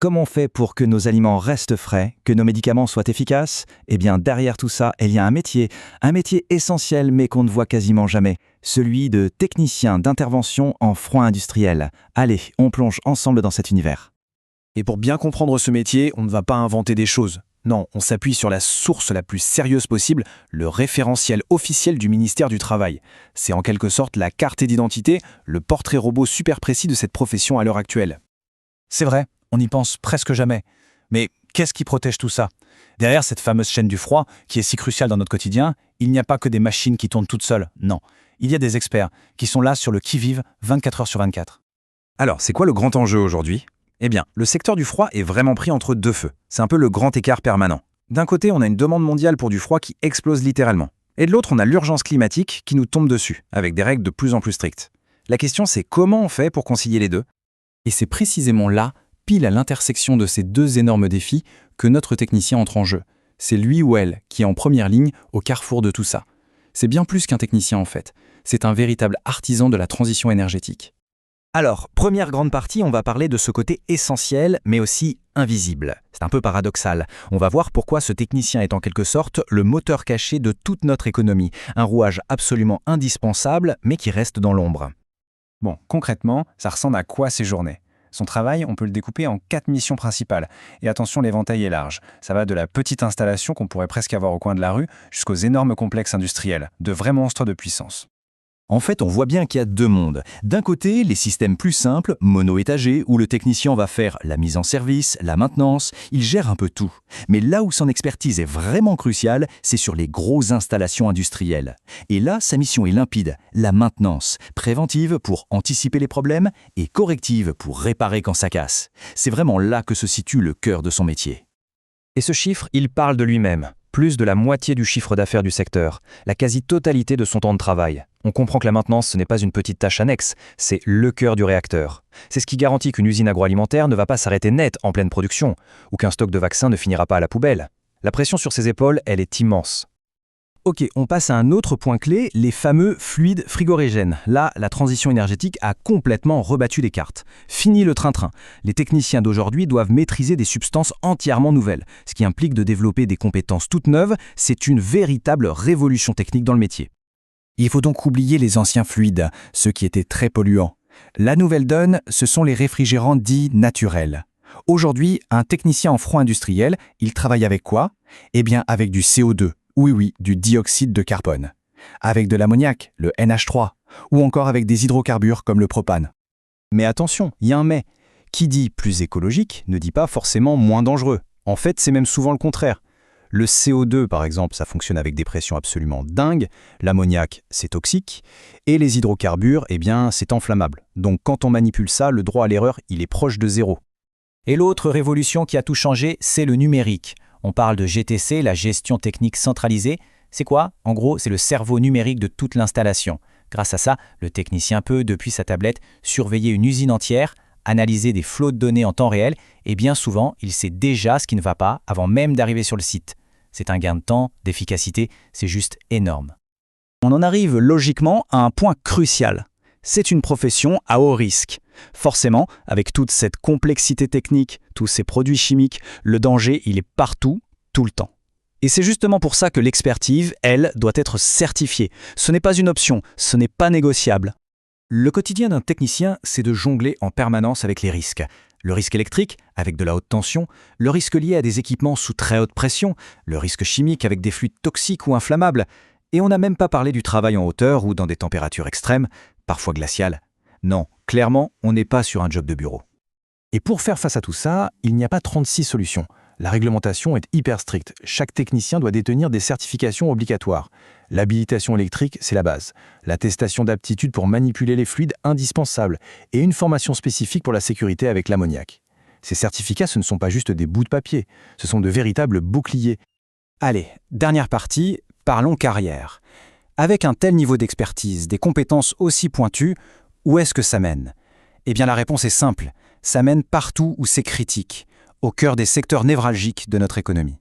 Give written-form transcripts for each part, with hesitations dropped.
Comment on fait pour que nos aliments restent frais, que nos médicaments soient efficaces? Eh bien, derrière tout ça, il y a un métier essentiel mais qu'on ne voit quasiment jamais, celui de technicien d'intervention en froid industriel. Allez, on plonge ensemble dans cet univers. Et pour bien comprendre ce métier, on ne va pas inventer des choses. Non, on s'appuie sur la source la plus sérieuse possible, le référentiel officiel du ministère du Travail. C'est en quelque sorte la carte d'identité, le portrait robot super précis de cette profession à l'heure actuelle. C'est vrai, on n'y pense presque jamais. Mais qu'est-ce qui protège tout ça? Derrière cette fameuse chaîne du froid, qui est si cruciale dans notre quotidien, il n'y a pas que des machines qui tournent toutes seules, non. Il y a des experts qui sont là sur le qui-vive 24 heures sur 24. Alors, c'est quoi le grand enjeu aujourd'hui? Eh bien, le secteur du froid est vraiment pris entre deux feux. C'est un peu le grand écart permanent. D'un côté, on a une demande mondiale pour du froid qui explose littéralement. Et de l'autre, on a l'urgence climatique qui nous tombe dessus, avec des règles de plus en plus strictes. La question, c'est comment on fait pour concilier les deux? Et c'est précisément là, pile à l'intersection de ces deux énormes défis, que notre technicien entre en jeu. C'est lui ou elle qui est en première ligne au carrefour de tout ça. C'est bien plus qu'un technicien en fait. C'est un véritable artisan de la transition énergétique. Alors, première grande partie, on va parler de ce côté essentiel, mais aussi invisible. C'est un peu paradoxal. On va voir pourquoi ce technicien est en quelque sorte le moteur caché de toute notre économie, un rouage absolument indispensable, mais qui reste dans l'ombre. Bon, concrètement, ça ressemble à quoi ces journées? Son travail, on peut le découper en 4 missions principales. Et attention, l'éventail est large. Ça va de la petite installation qu'on pourrait presque avoir au coin de la rue jusqu'aux énormes complexes industriels, de vrais monstres de puissance. En fait, on voit bien qu'il y a deux mondes. D'un côté, les systèmes plus simples, mono-étagés, où le technicien va faire la mise en service, la maintenance, il gère un peu tout. Mais là où son expertise est vraiment cruciale, c'est sur les grosses installations industrielles. Et là, sa mission est limpide, la maintenance, préventive pour anticiper les problèmes et corrective pour réparer quand ça casse. C'est vraiment là que se situe le cœur de son métier. Et ce chiffre, il parle de lui-même. Plus de la moitié du chiffre d'affaires du secteur, la quasi-totalité de son temps de travail. On comprend que la maintenance, ce n'est pas une petite tâche annexe, c'est le cœur du réacteur. C'est ce qui garantit qu'une usine agroalimentaire ne va pas s'arrêter net en pleine production, ou qu'un stock de vaccins ne finira pas à la poubelle. La pression sur ses épaules, elle est immense. Ok, on passe à un autre point clé, les fameux fluides frigorigènes. Là, la transition énergétique a complètement rebattu les cartes. Fini le train-train. Les techniciens d'aujourd'hui doivent maîtriser des substances entièrement nouvelles, ce qui implique de développer des compétences toutes neuves. C'est une véritable révolution technique dans le métier. Il faut donc oublier les anciens fluides, ceux qui étaient très polluants. La nouvelle donne, ce sont les réfrigérants dits naturels. Aujourd'hui, un technicien en froid industriel, il travaille avec quoi? Eh bien, avec du CO2. Oui, du dioxyde de carbone. Avec de l'ammoniac, le NH3, ou encore avec des hydrocarbures comme le propane. Mais attention, il y a un mais. Qui dit plus écologique ne dit pas forcément moins dangereux. En fait, c'est même souvent le contraire. Le CO2, par exemple, ça fonctionne avec des pressions absolument dingues. L'ammoniac, c'est toxique. Et les hydrocarbures, eh bien, c'est inflammable. Donc quand on manipule ça, le droit à l'erreur, il est proche de zéro. Et l'autre révolution qui a tout changé, c'est le numérique. On parle de GTC, la gestion technique centralisée. C'est quoi? En gros, c'est le cerveau numérique de toute l'installation. Grâce à ça, le technicien peut, depuis sa tablette, surveiller une usine entière, analyser des flots de données en temps réel, et bien souvent, il sait déjà ce qui ne va pas avant même d'arriver sur le site. C'est un gain de temps, d'efficacité, c'est juste énorme. On en arrive logiquement à un point crucial. C'est une profession à haut risque. Forcément, avec toute cette complexité technique, tous ces produits chimiques, le danger, il est partout, tout le temps. Et c'est justement pour ça que l'expertise, elle, doit être certifiée. Ce n'est pas une option, ce n'est pas négociable. Le quotidien d'un technicien, c'est de jongler en permanence avec les risques. Le risque électrique, avec de la haute tension, le risque lié à des équipements sous très haute pression, le risque chimique avec des fluides toxiques ou inflammables. Et on n'a même pas parlé du travail en hauteur ou dans des températures extrêmes, parfois glaciales. Non, clairement, on n'est pas sur un job de bureau. Et pour faire face à tout ça, il n'y a pas 36 solutions. La réglementation est hyper stricte. Chaque technicien doit détenir des certifications obligatoires. L'habilitation électrique, c'est la base. L'attestation d'aptitude pour manipuler les fluides, indispensable. Et une formation spécifique pour la sécurité avec l'ammoniac. Ces certificats, ce ne sont pas juste des bouts de papier. Ce sont de véritables boucliers. Allez, dernière partie, parlons carrière. Avec un tel niveau d'expertise, des compétences aussi pointues, où est-ce que ça mène? Eh bien la réponse est simple, ça mène partout où c'est critique, au cœur des secteurs névralgiques de notre économie.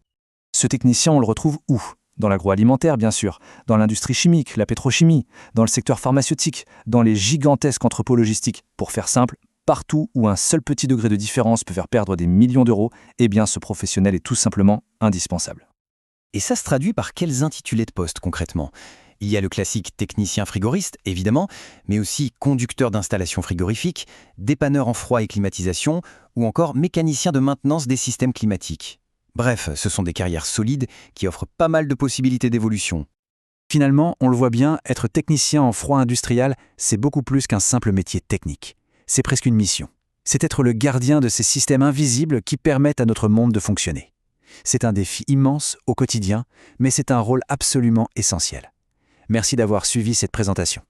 Ce technicien, on le retrouve où? Dans l'agroalimentaire, bien sûr, dans l'industrie chimique, la pétrochimie, dans le secteur pharmaceutique, dans les gigantesques entrepôts logistiques. Pour faire simple, partout où un seul petit degré de différence peut faire perdre des millions d'euros, eh bien ce professionnel est tout simplement indispensable. Et ça se traduit par quels intitulés de poste concrètement? Il y a le classique technicien frigoriste, évidemment, mais aussi conducteur d'installation frigorifique, dépanneur en froid et climatisation, ou encore mécanicien de maintenance des systèmes climatiques. Bref, ce sont des carrières solides qui offrent pas mal de possibilités d'évolution. Finalement, on le voit bien, être technicien en froid industriel, c'est beaucoup plus qu'un simple métier technique. C'est presque une mission. C'est être le gardien de ces systèmes invisibles qui permettent à notre monde de fonctionner. C'est un défi immense au quotidien, mais c'est un rôle absolument essentiel. Merci d'avoir suivi cette présentation.